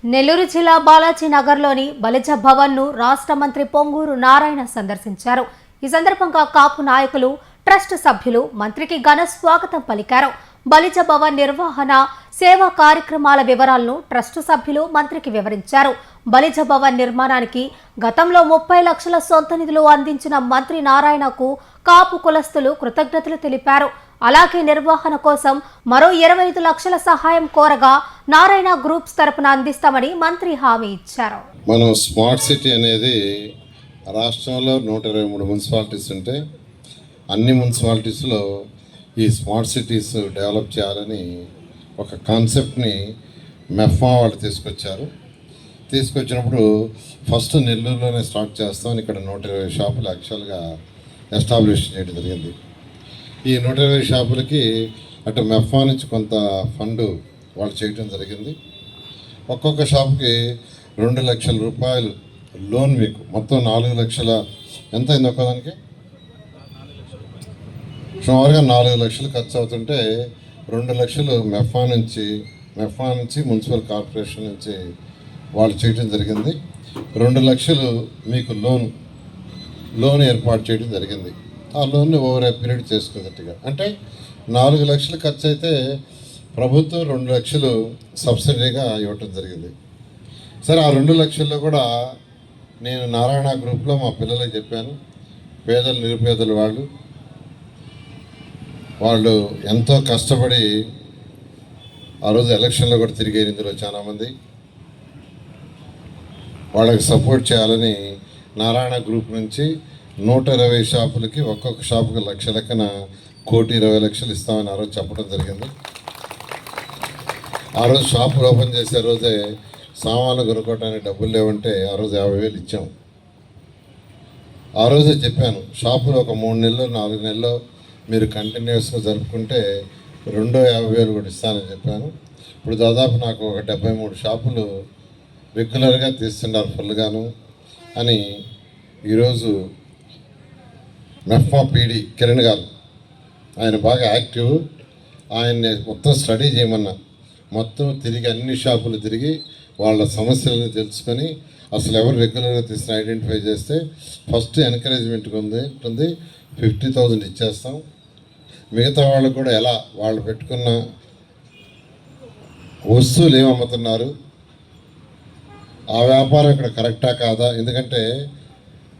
నెల్లూరు జిల్లా బాలాజీ నగర్లోని బలిజ భవన్ను రాష్ట్ర మంత్రి పొంగూరు నారాయణ సందర్శించారు. ఈ సందర్భంగా కాపు నాయకులు, ట్రస్ట్ సభ్యులు మంత్రికి ఘన స్వాగతం పలికారు. బలిజ భవన్ నిర్వహణ, సేవా కార్యక్రమాల వివరాలను ట్రస్ట్ సభ్యులు మంత్రికి వివరించారు. బలిజ భవన్ నిర్మాణానికి గతంలో 30 లక్షల సొంత నిధులు అందించిన మంత్రి నారాయణకు కాపు కులస్తులు కృతజ్ఞతలు తెలిపారు. అలాగే నిర్వహణ కోసం మరో 25 లక్షల సహాయం కోరగా నారాయణ గ్రూప్స్ తరపున అందిస్తామని మంత్రి హామీ ఇచ్చారు. మనం స్మార్ట్ సిటీ అనేది రాష్ట్రంలో 123 మున్సిపాలిటీస్ ఉంటే అన్ని మున్సిపాలిటీస్లో ఈ స్మార్ట్ సిటీస్ డెవలప్ చేయాలని ఒక కాన్సెప్ట్ని మెఫ్మా వాళ్ళు తీసుకొచ్చినప్పుడు ఫస్ట్ నెల్లూరులోనే స్టార్ట్ చేస్తామని ఇక్కడ 120 షాపులు యాక్చువల్గా ఎస్టాబ్లిష్ చేయడం జరిగింది. ఈ 120 షాపులకి అటు మెఫ్మా నుంచి కొంత ఫండ్ వాళ్ళు చేయడం జరిగింది. ఒక్కొక్క షాప్కి 2 లక్షల రూపాయలు లోన్, మీకు మొత్తం 4 లక్షల ఎంత అయింది ఒక్కదానికి, సుమారుగా 4 లక్షలు ఖర్చు అవుతుంటే 2 లక్షలు మెఫ్మా నుంచి మున్సిపల్ కార్పొరేషన్ నుంచి వాళ్ళు చేయడం జరిగింది. 2 లక్షలు మీకు లోన్ ఏర్పాటు చేయడం జరిగింది. ఆ లోన్ని ఓవర్ ఏ పీరియడ్ చేసుకున్నట్టుగా, అంటే 4 లక్షలు ఖర్చు అయితే ప్రభుత్వం 2 లక్షలు సబ్సిడీగా ఇవ్వటం జరిగింది. సరే, ఆ 2 లక్షల్లో కూడా నేను నారాయణ గ్రూప్లో మా పిల్లలకి చెప్పాను. పేదలు, నిరుపేదలు వాళ్ళు ఎంతో కష్టపడి ఆ రోజు ఎలక్షన్లో కూడా తిరిగారు. ఇందులో చాలామంది వాళ్ళకి సపోర్ట్ చేయాలని నారాయణ గ్రూప్ నుంచి 120 షాపులకి ఒక్కొక్క షాపుకి 1 లక్ష లెక్కన 1,20,00,000 ఇస్తామని ఆ రోజు చెప్పడం జరిగింది. ఆ రోజు షాపులు ఓపెన్ చేసే రోజే సామాన్లు కొనుక్కోవడానికి డబ్బులు లేవంటే ఆ రోజు 50,000 ఇచ్చాం. ఆ రోజే చెప్పాను, షాపులు ఒక 3 నెలలు 4 నెలలు మీరు కంటిన్యూస్గా జరుపుకుంటే 50,000 కూడా ఇస్తానని చెప్పాను. ఇప్పుడు దాదాపు నాకు ఒక 73 షాపులు రెగ్యులర్గా తీస్తున్నారు ఫుల్గాను అని ఈరోజు మెఫ్మా పీడి కిరణ్ గారు, ఆయన బాగా యాక్టివ్. ఆయన్ని మొత్తం స్టడీ చేయమన్నా, మొత్తం తిరిగి అన్ని షాపులు తిరిగి వాళ్ళ సమస్యలను తెలుసుకొని అసలు ఎవరు రెగ్యులర్గా తీసుకుని ఐడెంటిఫై చేస్తే ఫస్ట్ ఎంకరేజ్మెంట్గా ఉంటుంది 50,000 ఇచ్చేస్తాం. మిగతా వాళ్ళకు కూడా ఎలా వాళ్ళు పెట్టుకున్న వస్తువులు ఏమి అమ్ముతున్నారు, ఆ వ్యాపారం ఇక్కడ కరెక్టా కాదా. ఎందుకంటే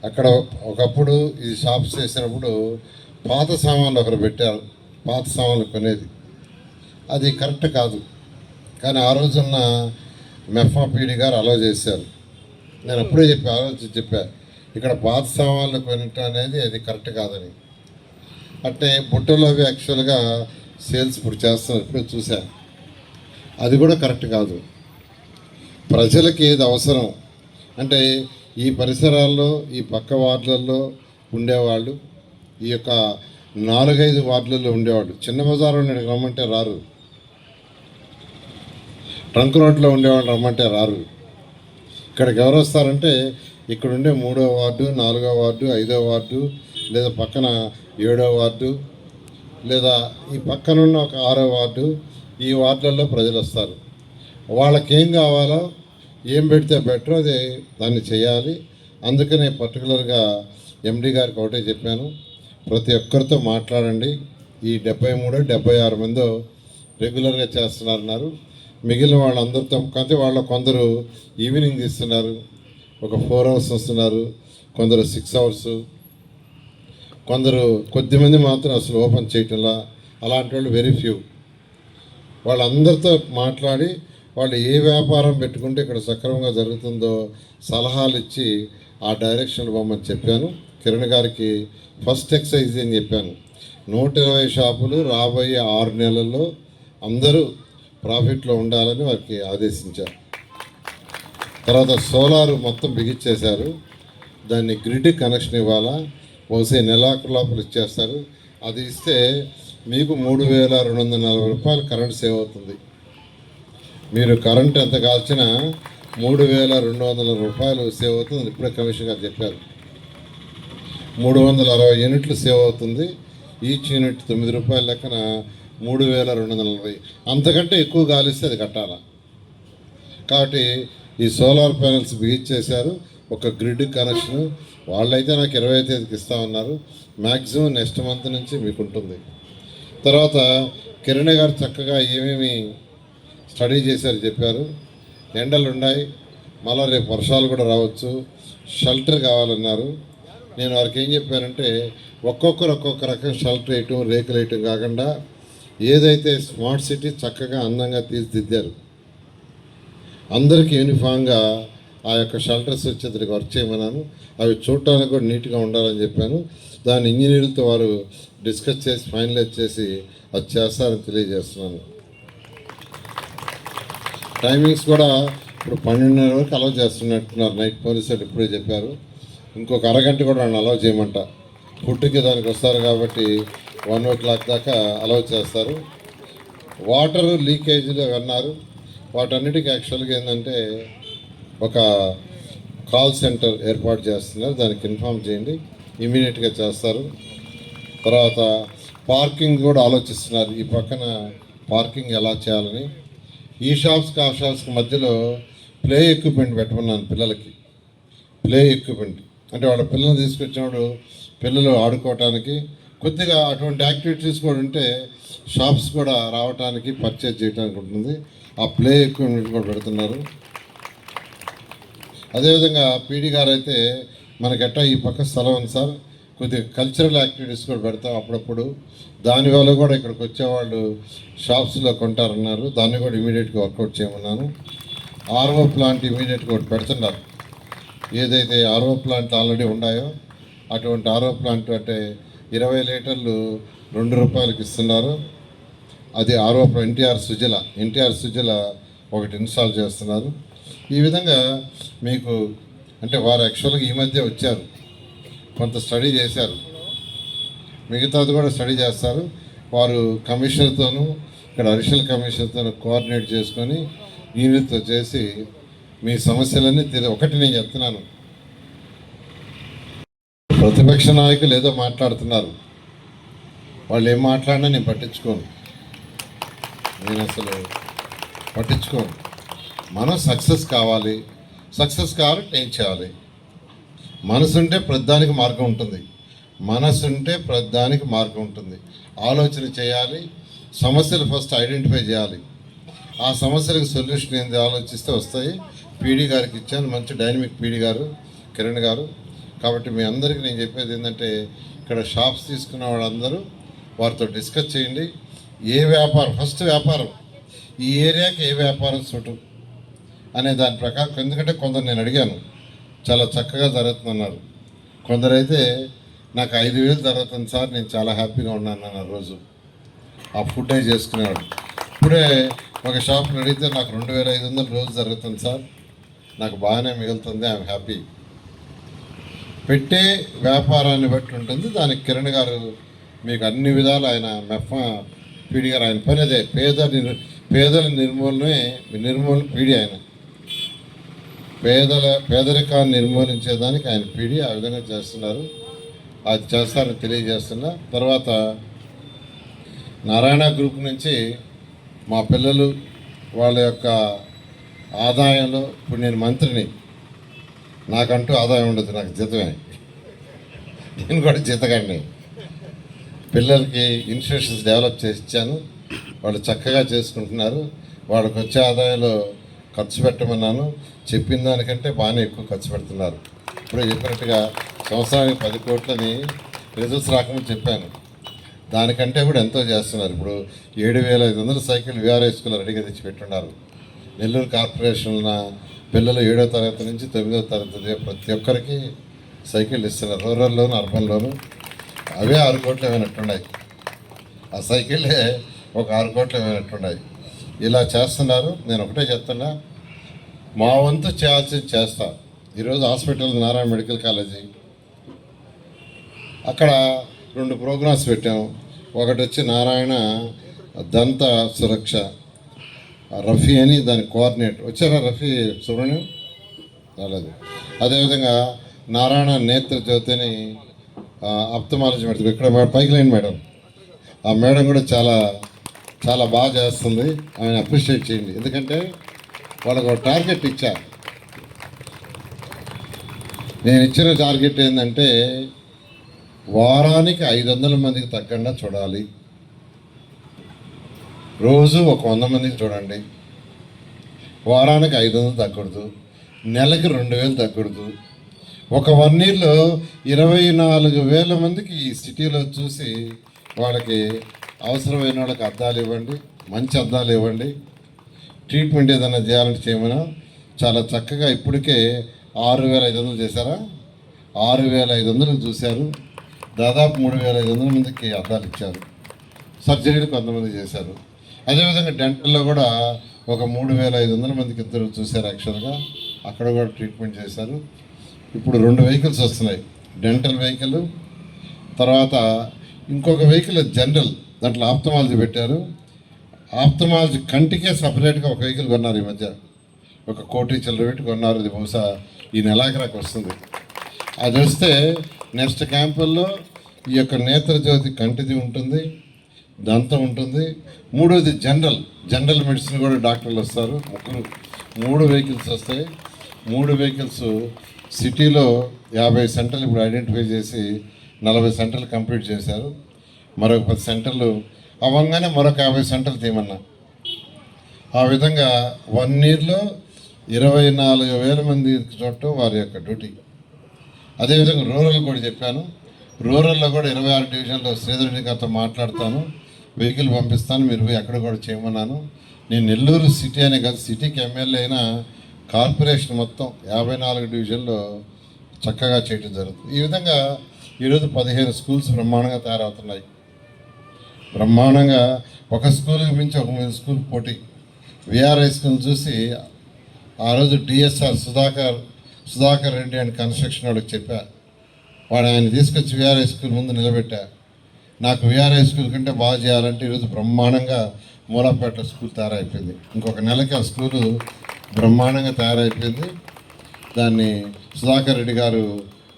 అక్కడ ఒకప్పుడు ఈ షాప్స్ చేసినప్పుడు పాత సామాన్లు ఒకరు పెట్టారు, పాత సామాన్లు కొనేది, అది కరెక్ట్ కాదు. కానీ ఆ రోజున్న మెఫ్మా పీడి గారు అలౌ చేశారు. నేను అప్పుడే చెప్పా ఇక్కడ పాత సామాన్లు కొనటం అనేది అది కరెక్ట్ కాదని. అంటే బుట్టలు అవి యాక్చువల్గా సేల్స్ ఇప్పుడు చేస్తున్నారు, ఇప్పుడే చూశాను, అది కూడా కరెక్ట్ కాదు. ప్రజలకి ఏది అవసరం అంటే ఈ పరిసరాల్లో, ఈ పక్క వార్డులలో ఉండేవాళ్ళు, ఈ యొక్క 4-5 వార్డులలో ఉండేవాళ్ళు, చిన్న బజార్ ఉండేది రమ్మంటే రారు, ట్రంక్ రోడ్లో ఉండేవాళ్ళు రమ్మంటే రారు. ఇక్కడికి ఎవరు వస్తారంటే ఇక్కడ ఉండే 3వ వార్డు, 4వ వార్డు, 5వ వార్డు, లేదా పక్కన 7వ వార్డు, లేదా ఈ పక్కనున్న ఒక 6వ వార్డు, ఈ వార్డులలో ప్రజలు వస్తారు. వాళ్ళకేం కావాలో, ఏం పెడితే బెటర్ అది దాన్ని చేయాలి. అందుకనే పర్టికులర్గా ఎండి గారికి ఒకటే చెప్పాను, ప్రతి ఒక్కరితో మాట్లాడండి. ఈ 73-76 మందో రెగ్యులర్గా చేస్తున్నారన్నారు. మిగిలిన వాళ్ళందరితో కాకపోతే వాళ్ళ కొందరు ఈవినింగ్ తీస్తున్నారు, ఒక 4 అవర్స్ వస్తున్నారు, కొందరు 6 అవర్స్, కొందరు కొద్దిమంది మాత్రం అసలు ఓపెన్ చేయటంలా. అలాంటి వాళ్ళు వెరీ ఫ్యూ. వాళ్ళందరితో మాట్లాడి వాళ్ళు ఏ వ్యాపారం పెట్టుకుంటే ఇక్కడ సక్రమంగా జరుగుతుందో సలహాలు ఇచ్చి ఆ డైరెక్షన్లో పోమని చెప్పాను. కిరణ్ గారికి ఫస్ట్ ఎక్సైజ్ అని చెప్పాను. 120 షాపులు రాబోయే 6 నెలల్లో అందరూ ప్రాఫిట్లో ఉండాలని వారికి ఆదేశించారు. తర్వాత సోలార్ మొత్తం బిగించేశారు, దాన్ని గ్రిడ్ కనెక్షన్ ఇవ్వాలా, బహుశా నెలాఖరు లోపల ఇచ్చేస్తారు. అది ఇస్తే మీకు 3,240 రూపాయలు కరెంట్ సేవ్ అవుతుంది. మీరు కరెంట్ ఎంత కాల్చినా 3,200 రూపాయలు సేవ్ అవుతుంది. ఇప్పుడే కమిషన్ గారు చెప్పారు. 360 యూనిట్లు సేవ్ అవుతుంది. ఈచ్ యూనిట్ 9 రూపాయల లెక్కన 3,240. అంతకంటే ఎక్కువ గాలిస్తే అది కట్టాలా. కాబట్టి ఈ సోలార్ ప్యానెల్స్ బిగించేశారు. ఒక గ్రిడ్ కనెక్షన్ వాళ్ళైతే నాకు 20వ తేదీకి ఇస్తామన్నారు. మ్యాక్సిమం నెక్స్ట్ మంత్ నుంచి మీకు ఉంటుంది. తర్వాత కిరణ్ గారు చక్కగా ఏమేమి స్టడీ చేశారు చెప్పారు. ఎండలు ఉన్నాయి, మళ్ళీ రేపు వర్షాలు కూడా రావచ్చు, షెల్టర్ కావాలన్నారు. నేను వారికి ఏం చెప్పానంటే ఒక్కొక్కరు ఒక్కొక్క రకం షెల్టర్ వేయటం, రేకులు వేయటం కాకుండా ఏదైతే స్మార్ట్ సిటీ చక్కగా అందంగా తీర్చిదిద్దారు, అందరికీ యూనిఫామ్గా ఆ యొక్క షెల్టర్స్ వచ్చేది వర్క్ చేయమన్నాను. అవి చూడటానికి కూడా నీట్గా ఉండాలని చెప్పాను. దాని ఇంజనీర్లతో వారు డిస్కస్ చేసి ఫైనలైజ్ చేసి అది చేస్తారని తెలియజేస్తున్నాను. టైమింగ్స్ కూడా ఇప్పుడు 12:30 వరకు అలౌ చేస్తున్నట్టున్నారు. నైట్ పోలీసు వాళ్ళు ఇప్పుడే చెప్పారు. ఇంకొక అరగంట కూడా నన్ను అలౌ చేయమంట. ఫుడ్కి దానికి వస్తారు కాబట్టి 1 o'clock దాకా అలౌ చేస్తారు. వాటర్ లీకేజీలు అన్నారు. వాటన్నిటికీ యాక్చువల్గా ఏంటంటే ఒక కాల్ సెంటర్ ఏర్పాటు చేస్తున్నారు. దానికి ఇన్ఫామ్ చేయండి, ఇమీడియట్గా చేస్తారు. తర్వాత పార్కింగ్ కూడా ఆలోచిస్తున్నారు. ఈ పక్కన పార్కింగ్ ఎలా చేయాలని. ఈ షాప్స్కి ఆ షాప్స్కి మధ్యలో ప్లే ఎక్విప్మెంట్ పెట్టమన్నాను పిల్లలకి. ప్లే ఎక్విప్మెంట్ అంటే వాళ్ళ పిల్లల్ని తీసుకొచ్చినప్పుడు పిల్లలు ఆడుకోవటానికి కొద్దిగా అటువంటి యాక్టివిటీస్ కూడా ఉంటే షాప్స్ కూడా రావడానికి పర్చేజ్ చేయడానికి ఉంటుంది. ఆ ప్లే ఎక్విప్మెంట్ కూడా పెడుతున్నారు. అదేవిధంగా పీడీ గారు అయితే మనకెట్టా ఈ పక్క స్థలం ఉంది సార్, కొద్దిగా కల్చరల్ యాక్టివిటీస్ కూడా పెడతాం అప్పుడప్పుడు. దానివల్ల కూడా ఇక్కడికి వచ్చేవాళ్ళు షాప్స్లో కొంటారన్నారు. దాన్ని కూడా ఇమీడియట్గా వర్కౌట్ చేయమన్నాను. ఆర్ఓ ప్లాంట్ ఇమీడియట్గా ఒకటి పెడుతున్నారు. ఏదైతే ఆర్ఓ ప్లాంట్ ఆల్రెడీ ఉన్నాయో అటువంటి ఆర్ఓ ప్లాంట్ అంటే 20 లీటర్లు ₹2 ఇస్తున్నారు. అది ఆర్ఓ ఎన్టీఆర్ సుజల ఒకటి ఇన్స్టాల్ చేస్తున్నారు. ఈ విధంగా మీకు అంటే వారు యాక్చువల్గా ఈ మధ్య వచ్చారు, కొంత స్టడీ చేశారు, మిగతాది కూడా స్టడీ చేస్తారు. వారు కమిషనర్తోనూ ఇక్కడ అడిషనల్ కమిషనర్తోనూ కోఆర్డినేట్ చేసుకొని యూనిట్తో చేసి మీ సమస్యలన్నీ ఒకటి నేను చెప్తున్నాను, ప్రతిపక్ష నాయకులు ఏదో మాట్లాడుతున్నారు, వాళ్ళు ఏం మాట్లాడినా నేను పట్టించుకోను. నేను అసలు పట్టించుకోను. మనం సక్సెస్ కావాలి ఏం చేయాలి? మనసుంటే ప్రతిదానికి మార్గం ఉంటుంది. ఆలోచన చేయాలి. సమస్యలు ఫస్ట్ ఐడెంటిఫై చేయాలి. ఆ సమస్యలకు సొల్యూషన్ ఏంది ఆలోచిస్తే వస్తాయి. పీడీ గారికి ఇచ్చాను, మంచి డైనమిక్ పీడీ గారు కిరణ్ గారు. కాబట్టి మీ అందరికీ నేను చెప్పేది ఏంటంటే ఇక్కడ షాప్స్ తీసుకున్న వాళ్ళందరూ వారితో డిస్కస్ చేయండి. ఏ వ్యాపారం ఫస్ట్ వ్యాపారం, ఈ ఏరియాకి ఏ వ్యాపారం చుట్టూ అనే దాని ప్రకారం. ఎందుకంటే కొందరు నేను అడిగాను, చాలా చక్కగా జరుగుతుందన్నారు. కొందరైతే నాకు 5,000 జరుగుతుంది సార్, నేను చాలా హ్యాపీగా ఉన్నాను అన్న రోజు ఆ ఫుడ్ అయి చేసుకునేవాడు. ఇప్పుడే ఒక షాప్లో అడిగితే నాకు 2,500 రోజు జరుగుతుంది సార్, నాకు బాగానే మిగులుతుంది, ఐఎమ్ హ్యాపీ. పెట్టే వ్యాపారాన్ని బట్టి ఉంటుంది. దానికి కిరణ్ గారు మీకు అన్ని విధాలు ఆయన పీడీ గారు ఆయన పని అదే, పేదల నిర్మూలన పీడీ ఆయన. పేదరికాన్ని నిర్మూలించేదానికి ఆయన పీడీ ఆ విధంగా చేస్తున్నారు. అది చేస్తారని తెలియజేస్తున్నా. తర్వాత నారాయణ గ్రూప్ నుంచి మా పిల్లలు వాళ్ళ యొక్క ఆదాయంలో, ఇప్పుడు నేను మంత్రిని, నాకంటూ ఆదాయం ఉండదు, నాకు జీతమే, నేను కూడా జీతగాడిని. పిల్లలకి ఇన్స్టిట్యూషన్స్ డెవలప్ చేసి ఇచ్చాను, వాళ్ళు చక్కగా చేసుకుంటున్నారు. వాళ్ళకి వచ్చే ఆదాయంలో ఖర్చు పెట్టమన్నాను. చెప్పిన దానికంటే బాగానే ఎక్కువ ఖర్చు పెడుతున్నారు. ఇప్పుడే చెప్పినట్టుగా సంవత్సరానికి 10 కోట్లని రిజల్ట్స్ రాకముందు చెప్పాను, దానికంటే కూడా ఎంతో చేస్తున్నారు. ఇప్పుడు 7,500 సైకిల్ విఆర్ఐ స్కూల్ రెడీగా తెచ్చి పెట్టున్నారు. నెల్లూరు కార్పొరేషన్ల పిల్లలు 7వ తరగతి నుంచి 9వ తరగతి ప్రతి ఒక్కరికి సైకిల్ ఇస్తున్నారు, రూరల్లోను అర్బన్లోను. అవే 6 కోట్లు ఏమైనట్టున్నాయి, ఆ సైకిళ్ళే ఒక 6 కోట్లు ఏమైనట్టున్నాయి. ఇలా చేస్తున్నారు. నేను ఒకటే చెప్తున్నా, మా వంతు చేయాల్సింది చేస్తా. ఈరోజు హాస్పిటల్ నారాయణ మెడికల్ కాలేజీ అక్కడ 2 ప్రోగ్రామ్స్ పెట్టాము. ఒకటి వచ్చి నారాయణ దంత సురక్ష, రఫీ అని దాని కోఆర్డినేటర్ వచ్చారా, రఫీ సుబ్రహ్మణ్యం రాలేదు. అదేవిధంగా నారాయణ నేత్ర జ్యోతిని అప్తమాలజీ మేడం, ఇక్కడ పైకి లేని మేడం, ఆ మేడం కూడా చాలా చాలా బాగా చేస్తుంది. ఆయన అప్రిషియేట్ చేయండి. ఎందుకంటే వాళ్ళకు ఒక టార్గెట్ ఇచ్చా. నేను ఇచ్చిన టార్గెట్ ఏంటంటే వారానికి 500 మందికి తగ్గకుండా చూడాలి. రోజు ఒక 100 మందికి చూడండి. వారానికి 500 తగ్గకూడదు, నెలకి 2000 తగ్గకూడదు. ఒక 1 ఇయర్లో 24,000 మందికి ఈ సిటీలో చూసి వాళ్ళకి అవసరమైన వాళ్ళకి అద్దాలు ఇవ్వండి, మంచి అద్దాలు ఇవ్వండి. ట్రీట్మెంట్ ఏదైనా చేయాలంటే చేయమన్నా చాలా చక్కగా ఇప్పటికే 6,500 చేశారా, 6,500 చూశారు. దాదాపు 3,500 మందికి అద్దాలు ఇచ్చారు. సర్జరీలు కొంతమంది చేశారు. అదేవిధంగా డెంటల్లో కూడా ఒక 3,500 మందికి ఇద్దరు చూశారు. యాక్చువల్గా అక్కడ కూడా ట్రీట్మెంట్ చేశారు. ఇప్పుడు 2 వెహికల్స్ వస్తున్నాయి, డెంటల్ వెహికల్, తర్వాత ఇంకొక వెహికల్ జనరల్, దాంట్లో ఆప్థమాలజీ పెట్టారు. ఆప్థమాలజీ కంటికే సపరేట్గా ఒక వెహికల్ కొన్నారు. ఈ మధ్య ఒక 1 కోటి చిల్లర పెట్టి కొన్నారు. ఇది బహుశా ఈ నెలాఖరాకు వస్తుంది. అది వస్తే నెక్స్ట్ క్యాంపుల్లో ఈ యొక్క నేత్రజ్యోతి కంటిది ఉంటుంది, దంతం ఉంటుంది. 3వది జనరల్ మెడిసిన్ కూడా డాక్టర్లు వస్తారు. 3 వెహికల్స్ వస్తాయి. 3 వెహికల్స్ సిటీలో 50 సెంటర్లు ఇప్పుడు ఐడెంటిఫై చేసి 40 సెంటర్లు కంప్లీట్ చేశారు. మరొక 10 సెంటర్లు అవ్వగానే మరొక 50 సెంటర్లు తీయమన్నా. ఆ విధంగా 1 ఇయర్లో 24,000 మంది చూడటం వారి యొక్క డ్యూటీ. అదేవిధంగా రూరల్ కూడా చెప్పాను. రూరల్లో కూడా 26 డివిజన్లో శ్రీధరెడ్డి గారితో మాట్లాడతాను, వెహికల్ పంపిస్తాను, మీరు పోయి అక్కడ కూడా చేయమన్నాను. నేను నెల్లూరు సిటీ అనే కాదు, సిటీకి ఎమ్మెల్యే అయినా కార్పొరేషన్ మొత్తం 54 డివిజన్లో చక్కగా చేయడం జరుగుతుంది. ఈ విధంగా ఈరోజు 15 స్కూల్స్ బ్రహ్మాండంగా తయారవుతున్నాయి. బ్రహ్మాండంగా ఒక స్కూల్కి మించి ఒక 3 స్కూల్ పోటీ. విఆర్ఐ స్కూల్ చూసి ఆ రోజు DSR Sudhakar Reddy and construction వాడికి చెప్పా. వాడు ఆయన తీసుకొచ్చి విఆర్ఐ స్కూల్ ముందు నిలబెట్టా. నాకు విఆర్ఐ స్కూల్ కంటే బాగా చేయాలంటే ఈరోజు బ్రహ్మాండంగా మూలాపేట స్కూల్ తయారైపోయింది. ఇంకొక నెలకి ఆ స్కూలు బ్రహ్మాండంగా తయారైపోయింది. దాన్ని సుధాకర్ రెడ్డి గారు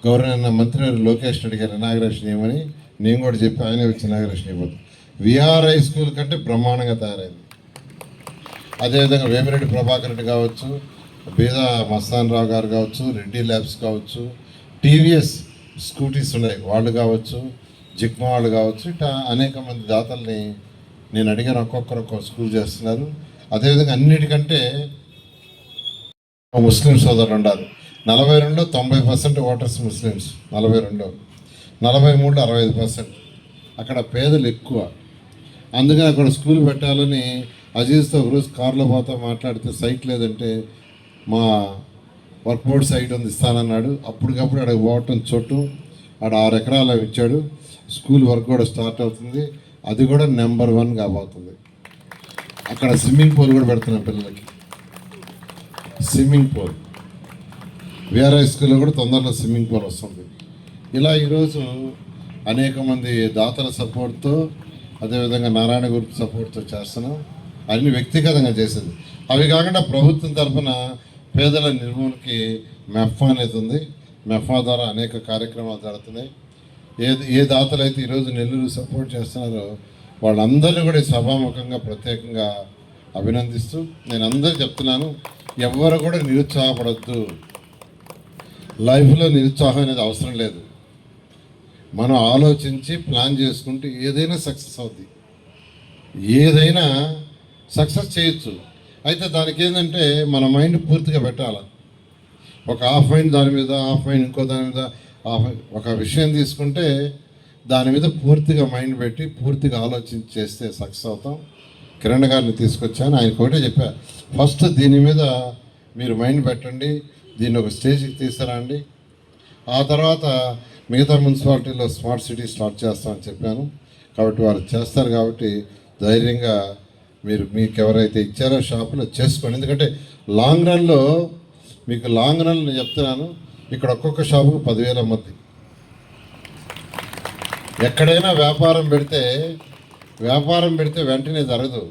గవర్నర్ మంత్రి లోకేష్ రెడ్డి గారు ఇనాగ్రేషన్ ఇవ్వమని నేను కూడా చెప్పి ఆయనే వచ్చి ఇనాగ్రేషన్ ఇవ్వదు. విఆర్ఐ స్కూల్ కంటే బ్రహ్మాండంగా తయారైంది. అదేవిధంగా వేమిరెడ్డి ప్రభాకర్ రెడ్డి కావచ్చు, బీదా మస్తాన్ రావు గారు కావచ్చు, రెడ్డి ల్యాబ్స్ కావచ్చు, టీవీఎస్ స్కూటీస్ ఉన్నాయి వాళ్ళు కావచ్చు, జిగ్మా వాళ్ళు కావచ్చు, ఇట్లా అనేక మంది దాతల్ని నేను అడిగాను. ఒక్కొక్క స్కూల్ చేస్తున్నారు. అదేవిధంగా అన్నిటికంటే ముస్లిం సోదరులు ఉండాలి. 42లో 90% ఓటర్స్ ముస్లిమ్స్, 42లో 43లో 65%. అక్కడ పేదలు ఎక్కువ. అందుకని అక్కడ స్కూల్ పెట్టాలని అజీజ్తో ఒకరోజు కారులో పోతా మాట్లాడితే సైట్ లేదంటే మా వర్క్ బోర్డ్ సైట్ ఉంది ఇస్తానన్నాడు. అప్పటికప్పుడు అక్కడ పోవటం చోటు ఆడ 6 ఎకరాలు ఇచ్చాడు. స్కూల్ వర్క్ కూడా స్టార్ట్ అవుతుంది. అది కూడా నెంబర్ 1 కాబోతుంది. అక్కడ స్విమ్మింగ్ పూల్ కూడా పెడుతున్నాం పిల్లలకి, స్విమ్మింగ్ పూల్. విఆర్ఐ స్కూల్లో కూడా తొందరలో స్విమ్మింగ్ పూల్ వస్తుంది. ఇలా ఈరోజు అనేక మంది దాతల సపోర్ట్తో, అదేవిధంగా నారాయణ గ్రూప్ సపోర్ట్తో చేస్తున్నాం. అన్ని వ్యక్తిగతంగా చేసేది. అవి కాకుండా ప్రభుత్వం తరఫున పేదల నిర్మూలనకి మెఫ్ఫా అనేది ఉంది. మెఫ్ఫా ద్వారా అనేక కార్యక్రమాలు జరుగుతున్నాయి. ఏ దాతలు అయితే ఈరోజు నెల్లూరు సపోర్ట్ చేస్తున్నారో వాళ్ళందరినీ కూడా సభాముఖంగా ప్రత్యేకంగా అభినందిస్తూ నేను అందరికీ చెప్తున్నాను, ఎవరు కూడా నిరుత్సాహపడద్దు. లైఫ్లో నిరుత్సాహం అనేది అవసరం లేదు. మనం ఆలోచించి ప్లాన్ చేసుకుంటే ఏదైనా సక్సెస్ అవుద్ది, ఏదైనా సక్సెస్ చేయొచ్చు. అయితే దానికి ఏంటంటే మన మైండ్ పూర్తిగా పెట్టాలి. ఒక హాఫ్ మైండ్ దాని మీద, హాఫ్ మైండ్ ఇంకో దాని మీద, ఒక విషయం తీసుకుంటే దాని మీద పూర్తిగా మైండ్ పెట్టి పూర్తిగా ఆలోచించి చేస్తే సక్సెస్ అవుతాం. కిరణ్ గారిని తీసుకొచ్చాను, ఆయనకు ఒకటే చెప్పా, ఫస్ట్ దీని మీద మీరు మైండ్ పెట్టండి, దీన్ని ఒక స్టేజ్కి తీసుకురండి, ఆ తర్వాత మిగతా మున్సిపాలిటీలో స్మార్ట్ సిటీ స్టార్ట్ చేస్తామని చెప్పాను. కాబట్టి వారు చేస్తారు. కాబట్టి ధైర్యంగా మీకు ఎవరైతే ఇచ్చారో షాపులో చేసుకోండి. ఎందుకంటే లాంగ్ రన్లో నేను చెప్తున్నాను, ఇక్కడ ఒక్కొక్క షాపుకు 10,000 మంది. ఎక్కడైనా వ్యాపారం పెడితే వెంటనే జరగదు.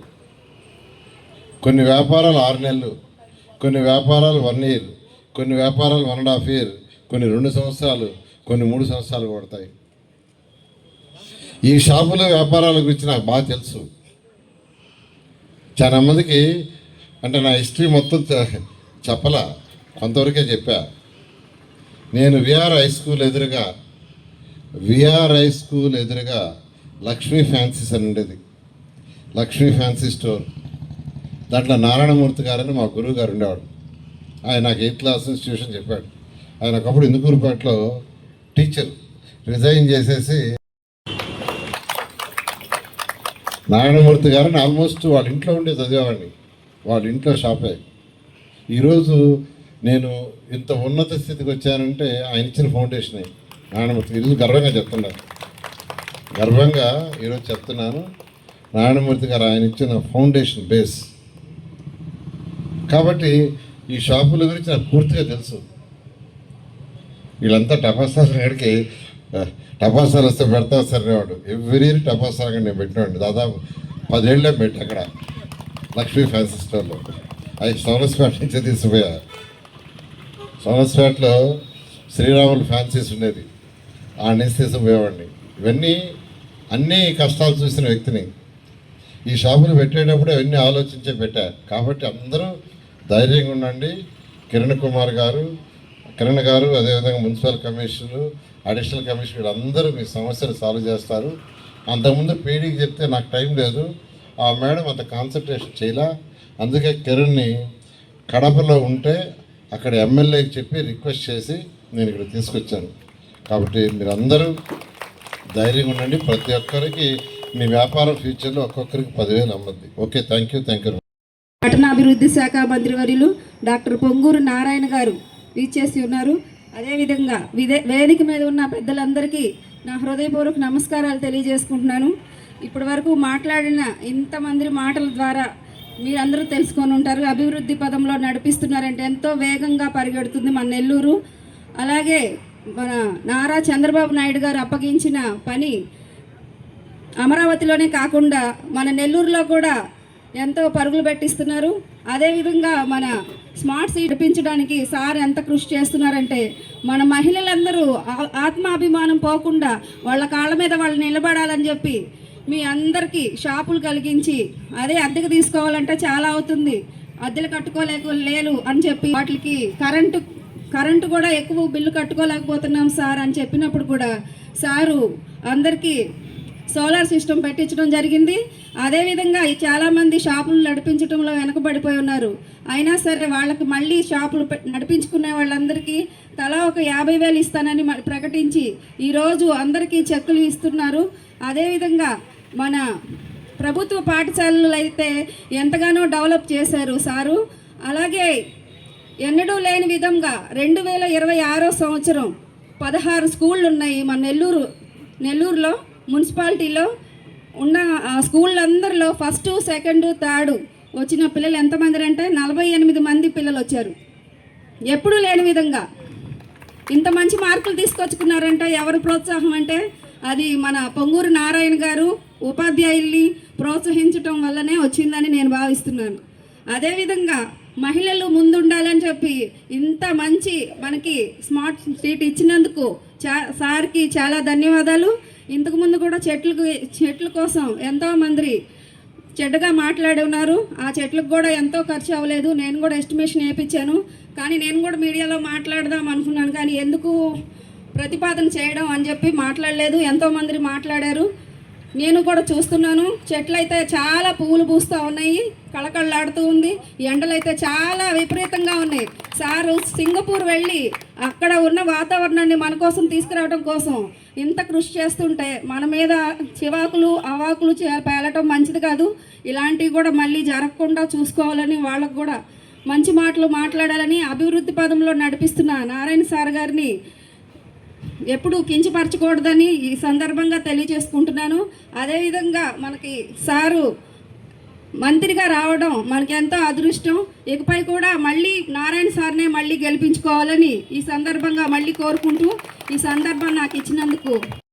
కొన్ని వ్యాపారాలు 6 నెలలు, కొన్ని వ్యాపారాలు 1 ఇయర్, కొన్ని వ్యాపారాలు 1.5 ఇయర్, కొన్ని 2 సంవత్సరాలు, కొన్ని 3 సంవత్సరాలు పడతాయి. ఈ షాపుల వ్యాపారాల గురించి నాకు బాగా తెలుసు. చాలా మందికి అంటే నా హిస్టరీ మొత్తం చెప్పలా, కొంతవరకే చెప్పా. నేను విఆర్ హై స్కూల్ ఎదురుగా లక్ష్మీ ఫ్యాన్సీస్ అని ఉండేది, లక్ష్మీ ఫ్యాన్సీ స్టోర్. దాంట్లో నారాయణమూర్తి గారని మా గురువు గారు ఉండేవాడు. ఆయన నాకు 8th క్లాస్ ఇన్స్టిట్యూషన్ చెప్పాడు. ఆయన ఒకప్పుడు ఇందుకూరుపేటలో టీచర్ రిజైన్ చేసేసి నారాయణమూర్తి గారిని ఆల్మోస్ట్ వాళ్ళ ఇంట్లో ఉండే చదివేవాడిని, వాళ్ళ ఇంట్లో షాపే. ఈరోజు నేను ఇంత ఉన్నత స్థితికి వచ్చానంటే ఆయన ఇచ్చిన ఫౌండేషనే నారాయణమూర్తి. ఈరోజు గర్వంగా చెప్తున్నాను, ఈరోజు చెప్తున్నాను. నారాయణమూర్తి గారు ఆయన ఇచ్చిన ఫౌండేషన్ బేస్. కాబట్టి ఈ షాపుల గురించి నాకు పూర్తిగా తెలుసు. వీళ్ళంతా టపాసాల కాడికి టపాసాలు వస్తే పెడతా సరేవాడు. ఎవ్రీ ఇయర్ టపాసాలు కానీ నేను పెట్టినాడు. దాదాపు 10 ఏళ్ళే పెట్టి అక్కడ లక్ష్మీ ఫ్యాన్సీ స్టోర్లో. అవి సోనస్పేట నుంచే తీసుకుపోయా. సోనస్పేటలో శ్రీరాములు ఫ్యాన్సీస్ ఉండేది, ఆ నుంచి తీసుకుపోయేవాడిని. ఇవన్నీ అన్నీ కష్టాలు చూసిన వ్యక్తిని. ఈ షాపులు పెట్టేటప్పుడు అవన్నీ ఆలోచించే పెట్టా. కాబట్టి అందరూ ధైర్యంగా ఉండండి. కిరణ్ గారు అదేవిధంగా మున్సిపల్ కమిషనరు, అడిషనల్ కమిషనర్ అందరూ మీ సమస్యలు సాల్వ్ చేస్తారు. అంతకుముందు పీడీకి చెప్తే నాకు టైం లేదు, ఆ మేడం అంత కాన్సన్ట్రేషన్ చేయలే. అందుకే కిరణ్ని కడపలో ఉంటే అక్కడ ఎమ్మెల్యేకి చెప్పి రిక్వెస్ట్ చేసి నేను ఇక్కడ తీసుకొచ్చాను. కాబట్టి మీరందరూ ధైర్యంగా ఉండండి. ప్రతి ఒక్కరికి మీ వ్యాపారం ఫ్యూచర్లో ఒక్కొక్కరికి 10,000 అమ్మద్ది. Okay, thank you. పట్టణాభివృద్ధి శాఖ మంత్రివర్యులు డాక్టర్ పొంగూరు నారాయణ గారు ఇచ్చేసి ఉన్నారు. అదేవిధంగా వేదిక మీద ఉన్న పెద్దలందరికీ నా హృదయపూర్వక నమస్కారాలు తెలియజేసుకుంటున్నాను. ఇప్పటి వరకు మాట్లాడిన ఇంతమంది మాటల ద్వారా మీరందరూ తెలుసుకొని ఉంటారు. అభివృద్ధి పదంలో నడిపిస్తున్నారంటే ఎంతో వేగంగా పరిగెడుతుంది మన నెల్లూరు. అలాగే మన నారా చంద్రబాబు నాయుడు గారు అప్పగించిన పని అమరావతిలోనే కాకుండా మన నెల్లూరులో కూడా ఎంతో పరుగులు పెట్టిస్తున్నారు. అదేవిధంగా మన స్మార్ట్ సిటీ నడిపించడానికి సార్ ఎంత కృషి చేస్తున్నారంటే మన మహిళలందరూ ఆత్మాభిమానం పోకుండా వాళ్ళ కాళ్ళ మీద వాళ్ళు నిలబడాలని చెప్పి మీ అందరికీ షాపులు కలిగించి, అదే అద్దెకు తీసుకోవాలంటే చాలా అవుతుంది, అద్దెలు కట్టుకోలేరు అని చెప్పి వాటికి కరెంటు కూడా ఎక్కువ బిల్లు కట్టుకోలేకపోతున్నాం సార్ అని చెప్పినప్పుడు కూడా సారు అందరికీ సోలార్ సిస్టమ్ పెట్టించడం జరిగింది. అదేవిధంగా చాలామంది షాపులు నడిపించడంలో వెనకబడిపోయి ఉన్నారు. అయినా సరే వాళ్ళకి మళ్ళీ షాపులు నడిపించుకునే వాళ్ళందరికీ తలా ఒక 50,000 ఇస్తానని ప్రకటించి ఈరోజు అందరికీ చెక్కులు ఇస్తున్నారు. అదేవిధంగా మన ప్రభుత్వ పాఠశాలలు అయితే ఎంతగానో డెవలప్ చేశారు సారు. అలాగే ఎన్నడూ లేని విధంగా 2026 సంవత్సరం 16 స్కూళ్ళు ఉన్నాయి మన నెల్లూరులో మున్సిపాలిటీలో ఉన్న స్కూళ్ళందరిలో 1st, 2nd, 3rd వచ్చిన పిల్లలు ఎంతమంది అంటే 48 మంది పిల్లలు వచ్చారు. ఎప్పుడూ లేని విధంగా ఇంత మంచి మార్కులు తీసుకొచ్చుకున్నారంటే ఎవరు ప్రోత్సాహం అంటే అది మన పొంగూరు నారాయణ గారు ఉపాధ్యాయుల్ని ప్రోత్సహించడం వల్లనే వచ్చిందని నేను భావిస్తున్నాను. అదేవిధంగా మహిళలు ముందుండాలని చెప్పి ఇంత మంచి మనకి స్మార్ట్ సిటీ ఇచ్చినందుకు సార్కి చాలా ధన్యవాదాలు. ఇంతకుముందు కూడా చెట్ల కోసం ఎంతోమంది చెడ్డగా మాట్లాడి ఉన్నారు. ఆ చెట్లకు కూడా ఎంతో ఖర్చు అవ్వలేదు. నేను కూడా ఎస్టిమేషన్ వేయించాను. కానీ నేను కూడా మీడియాలో మాట్లాడదాం అనుకున్నాను, కానీ ఎందుకు ప్రతిపాదన చేయడం అని చెప్పి మాట్లాడలేదు. ఎంతోమంది మాట్లాడారు, నేను కూడా చూస్తున్నాను. చెట్లు అయితే చాలా పువ్వులు పూస్తూ ఉన్నాయి, కళకళలాడుతూ ఉంది. ఎండలైతే చాలా విపరీతంగా ఉన్నాయి. సారు సింగపూర్ వెళ్ళి అక్కడ ఉన్న వాతావరణాన్ని మన కోసం తీసుకురావడం కోసం ఇంత కృషి చేస్తుంటే మన మీద చివాకులు అవాకులు పేలటం మంచిది కాదు. ఇలాంటివి కూడా మళ్ళీ జరగకుండా చూసుకోవాలని, వాళ్ళకు కూడా మంచి మాటలు మాట్లాడాలని అభివృద్ధి పదంలో నడిపిస్తున్న నారాయణ సార్ గారిని ఎప్పుడు కించపరచకూడదని ఈ సందర్భంగా తెలియజేసుకుంటున్నాను. అదేవిధంగా మనకి సారు మంత్రిగా రావడం మనకి ఎంతో అదృష్టం. ఇకపై కూడా మళ్ళీ నారాయణ సార్నే మళ్ళీ గెలిపించుకోవాలని ఈ సందర్భంగా మళ్ళీ కోరుకుంటూ ఈ సందర్భం నాకు ఇచ్చినందుకు